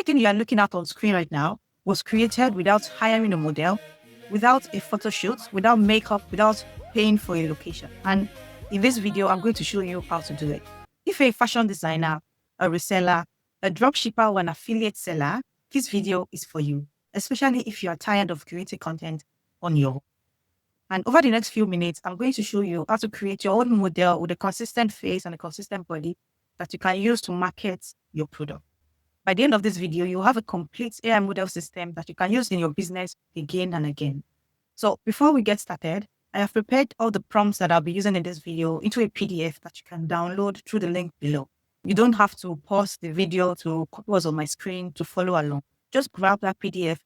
everything you are looking at on screen right now was created without hiring a model, without a photo shoot, without makeup, without paying for a location. And in this video, I'm going to show you how to do it. If you're a fashion designer, a reseller, a dropshipper, or an affiliate seller, this video is for you, especially if you are tired of creating content on your own. And over the next few minutes, I'm going to show you how to create your own model with a consistent face and a consistent body that you can use to market your product. By the end of this video, you'll have a complete AI model system that you can use in your business again and again. So before we get started, I have prepared all the prompts that I'll be using in this video into a PDF that you can download through the link below. You don't have to pause the video to copy what's on my screen to follow along. Just grab that PDF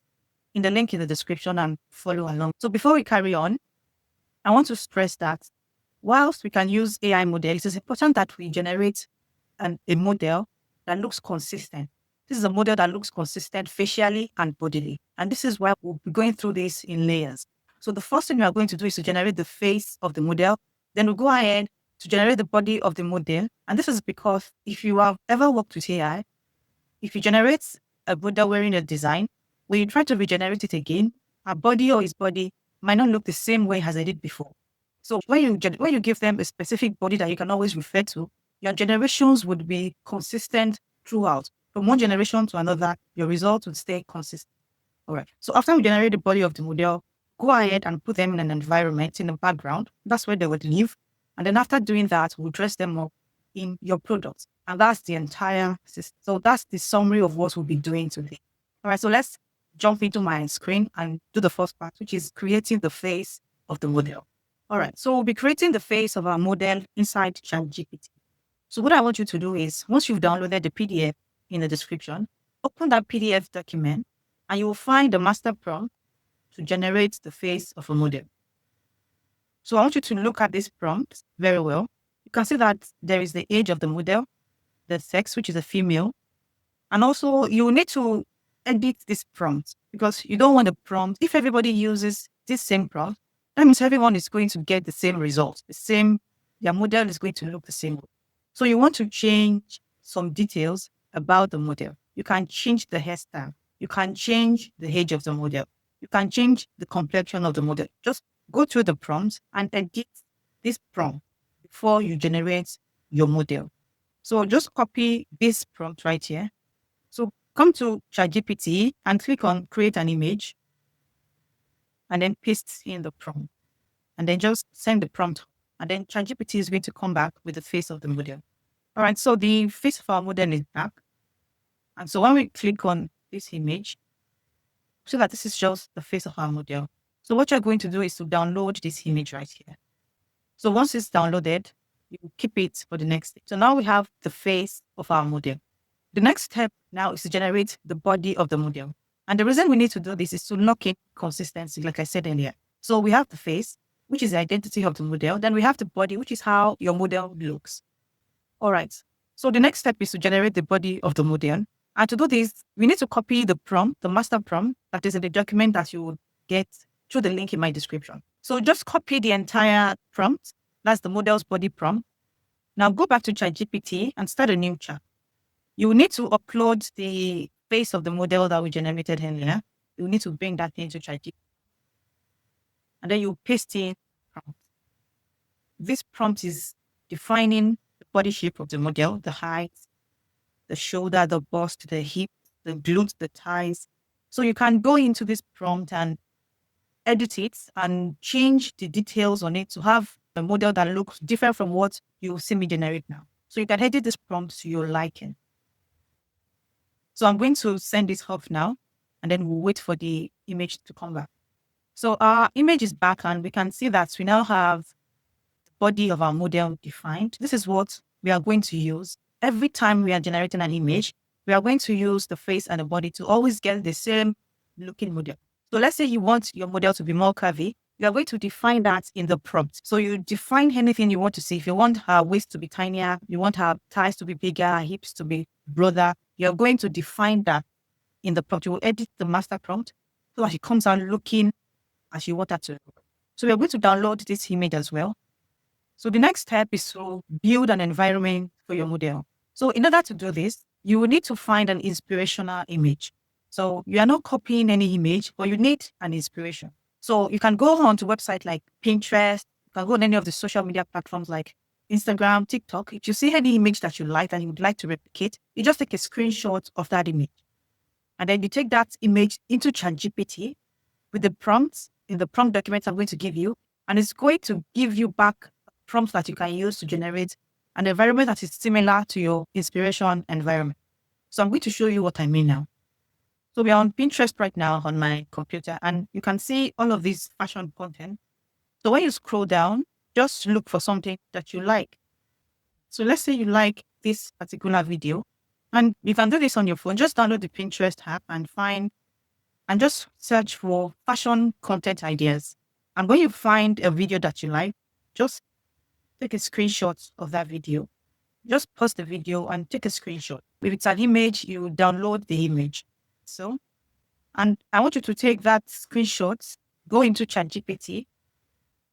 in the link in the description and follow along. So before we carry on, I want to stress that whilst we can use AI models, it's important that we generate a model that looks consistent. This is a model that looks consistent facially and bodily. And this is why we'll be going through this in layers. So the first thing we are going to do is to generate the face of the model. Then we'll go ahead to generate the body of the model. And this is because if you have ever worked with AI, if you generate a model wearing a design, when you try to regenerate it again, a body or his body might not look the same way as I did before. So when you give them a specific body that you can always refer to, your generations would be consistent throughout. From one generation to another, your results would stay consistent. All right. So after we generate the body of the model, go ahead and put them in an environment in the background. That's where they would live. And then after doing that, we'll dress them up in your products. And that's the entire system. So that's the summary of what we'll be doing today. All right. So let's jump into my screen and do the first part, which is creating the face of the model. All right. So we'll be creating the face of our model inside ChatGPT. So what I want you to do is, once you've downloaded the PDF in the description, open that PDF document and you will find the master prompt to generate the face of a model. So I want you to look at this prompt very well. You can see that there is the age of the model, the sex, which is a female. And also you need to edit this prompt because you don't want the prompt. If everybody uses this same prompt, that means everyone is going to get the same result. Their model is going to look the same way. So you want to change some details about the model. You can change the hairstyle. You can change the age of the model. You can change the complexion of the model. Just go through the prompts and edit this prompt before you generate your model. So just copy this prompt right here. So come to ChatGPT and click on create an image and then paste in the prompt. And then just send the prompt. And then ChatGPT is going to come back with the face of the model. All right, so the face of our model is back. And so when we click on this image, so that this is just the face of our model. So what you're going to do is to download this image right here. So once it's downloaded, you keep it for the next step. So now we have the face of our model. The next step now is to generate the body of the model. And the reason we need to do this is to lock in consistency, like I said earlier. So we have the face, which is the identity of the model. Then we have the body, which is how your model looks. All right. So the next step is to generate the body of the model. And to do this, we need to copy the prompt, the master prompt that is in the document that you will get through the link in my description. So just copy the entire prompt. That's the model's body prompt. Now go back to ChatGPT and start a new chat. You will need to upload the face of the model that we generated earlier. You will need to bring that into ChatGPT. And then you paste in prompt. This prompt is defining the body shape of the model, the height, the shoulder, the bust, the hip, the glutes, the thighs. So you can go into this prompt and edit it and change the details on it to have a model that looks different from what you see me generate now. So you can edit this prompt to your liking. So I'm going to send this off now, and then we'll wait for the image to come back. So our image is back, and we can see that we now have the body of our model defined. This is what we are going to use. Every time we are generating an image, we are going to use the face and the body to always get the same looking model. So let's say you want your model to be more curvy. You are going to define that in the prompt. So you define anything you want to see. If you want her waist to be tinier, you want her thighs to be bigger, her hips to be broader, you're going to define that in the prompt. You will edit the master prompt so that it comes out looking as you want her to look. So we're going to download this image as well. So the next step is to build an environment for your model. So in order to do this, you will need to find an inspirational image. So you are not copying any image, but you need an inspiration. So you can go on to websites like Pinterest, you can go on any of the social media platforms like Instagram, TikTok. If you see any image that you like and you would like to replicate, you just take a screenshot of that image. And then you take that image into ChatGPT with the prompts in the prompt document I'm going to give you. And it's going to give you back prompts that you can use to generate an environment that is similar to your inspiration environment. So I'm going to show you what I mean now. So we are on Pinterest right now on my computer, and you can see all of this fashion content. So when you scroll down, just look for something that you like. So let's say you like this particular video, and you can do this on your phone. Just download the Pinterest app and just search for fashion content ideas. And when you find a video that you like, just take a screenshot of that video. Just pause the video and take a screenshot. If it's an image, you download the image. So, and I want you to take that screenshot, go into ChatGPT,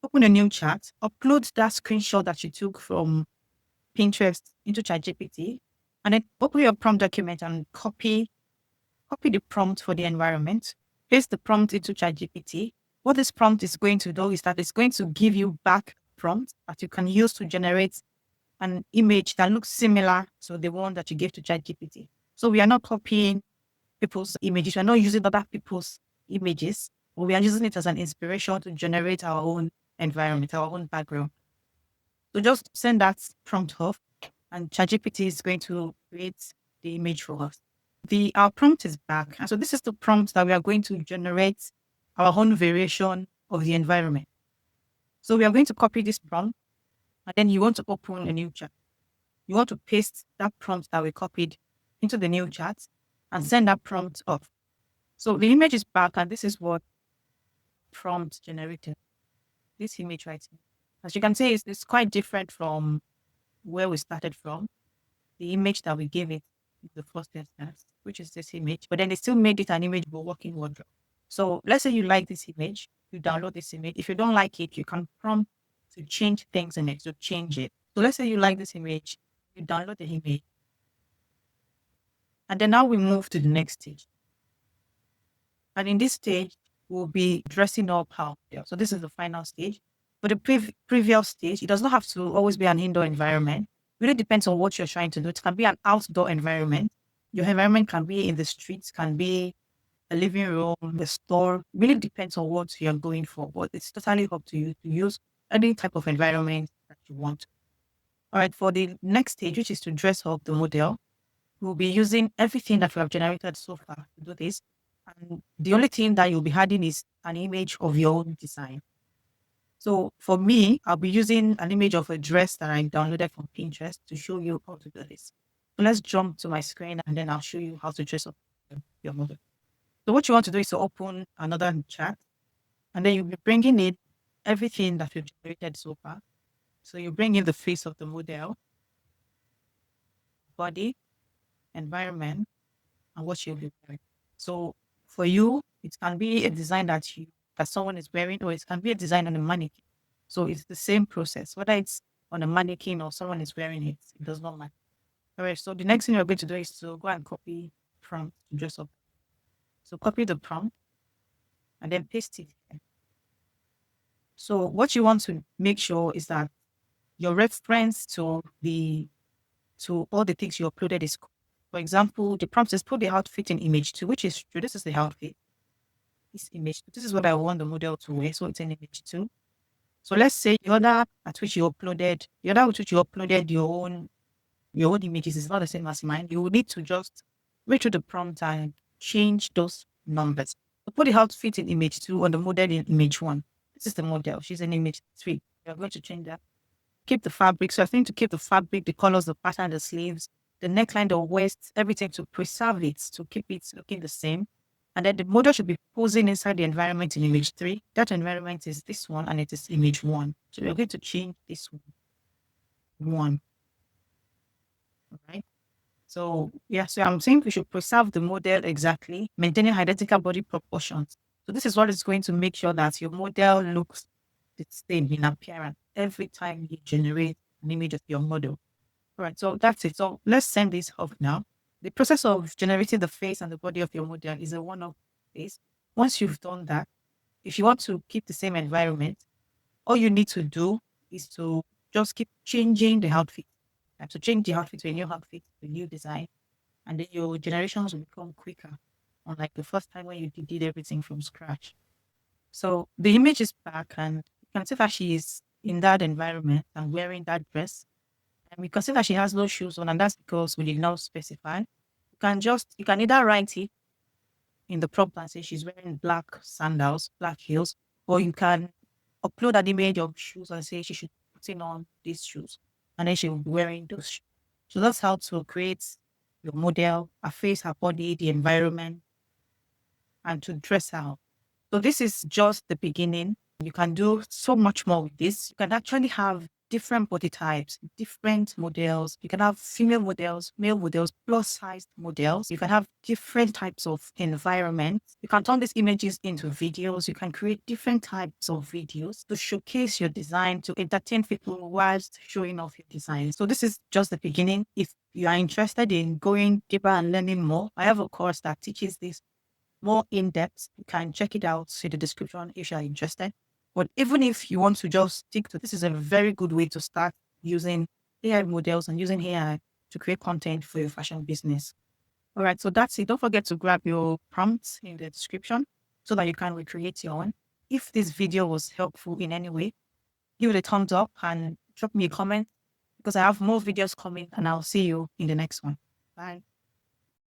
open a new chat, upload that screenshot that you took from Pinterest into ChatGPT, and then open your prompt document and copy the prompt for the environment, paste the prompt into ChatGPT. What this prompt is going to do is that it's going to give you back prompt that you can use to generate an image that looks similar to the one that you gave to ChatGPT. So we are not copying people's images. We are not using other people's images, but we are using it as an inspiration to generate our own environment, our own background. So just send that prompt off, and ChatGPT is going to create the image for us. Our prompt is back. And so this is the prompt that we are going to generate our own variation of the environment. So we are going to copy this prompt, and then you want to open a new chat. You want to paste that prompt that we copied into the new chat and send that prompt off. So the image is back, and this is what prompt generated. This image right here. As you can see, it's quite different from where we started from. The image that we gave it in the first instance, which is this image, but then they still made it an image for working wardrobe. So let's say you like this image, you download this image. If you don't like it, you can prompt to change things in it, to change it. So let's say you like this image, you download the image. And then now we move to the next stage. And in this stage, we'll be dressing up how. So this is the final stage. For the previous stage, it does not have to always be an indoor environment. It really depends on what you're trying to do. It can be an outdoor environment. Your environment can be in the streets, can be a living room, the store. It really depends on what you're going for. But it's totally up to you to use any type of environment that you want. All right, for the next stage, which is to dress up the model, we'll be using everything that we have generated so far to do this. And the only thing that you'll be adding is an image of your own design. So for me, I'll be using an image of a dress that I downloaded from Pinterest to show you how to do this. So let's jump to my screen and then I'll show you how to dress up your model. So what you want to do is to open another chat, and then you'll be bringing in everything that we've generated so far. So you bring in the face of the model, body, environment, and what you'll be wearing. So for you, it can be a design that someone is wearing, or it can be a design on a mannequin. So it's the same process, whether it's on a mannequin or someone is wearing it, it does not matter. All right. So the next thing you're going to do is to go and copy prompt to dress up. So copy the prompt and then paste it here. So what you want to make sure is that your reference to all the things you uploaded is, for example, the prompt says put the outfit in image 2, which is true. This is the outfit. This image, this is what I want the model to wear. So it's in image 2. So let's say the other with which you uploaded your own images is not the same as mine. You will need to just read through the prompt and change those numbers. So put the outfit in image 2 on the model in image 1. This is the model. She's in image 3. You're going to change that. Keep the fabric. So I think to keep the fabric, the colors, the pattern, the sleeves, the neckline, the waist, everything, to preserve it, to keep it looking the same. And then the model should be posing inside the environment in image 3. That environment is this one, and it is image 1. So we're going to change this one. All right. So yeah, so I'm saying we should preserve the model exactly, maintaining identical body proportions. So this is what is going to make sure that your model looks the same in appearance every time you generate an image of your model. All right, so that's it. So let's send this off now. The process of generating the face and the body of your model is a one-off phase. Once you've done that, if you want to keep the same environment, all you need to do is to just keep changing the outfit. And to change the outfit to a new outfit, to a new design, and then your generations will become quicker. Unlike the first time when you did everything from scratch. So the image is back, and you can see that she is in that environment and wearing that dress. And we can see that she has no shoes on, and that's because we did not specify. You can either write it in the prompt and say she's wearing black sandals, black heels, or you can upload an image of shoes and say she should put in on these shoes, and then she will be wearing those shoes. So that's how to create your model, her face, her body, the environment, and to dress her up. So this is just the beginning. You can do so much more with this. You can actually have different body types, different models. You can have female models, male models, plus sized models. You can have different types of environments. You can turn these images into videos. You can create different types of videos to showcase your design, to entertain people whilst showing off your design. So this is just the beginning. If you are interested in going deeper and learning more, I have a course that teaches this more in depth. You can check it out in the description if you're interested. But even if you want to just stick to this, is a very good way to start using AI models and using AI to create content for your fashion business. All right, so that's it. Don't forget to grab your prompts in the description so that you can recreate your own. If this video was helpful in any way, give it a thumbs up and drop me a comment because I have more videos coming, and I'll see you in the next one. Bye.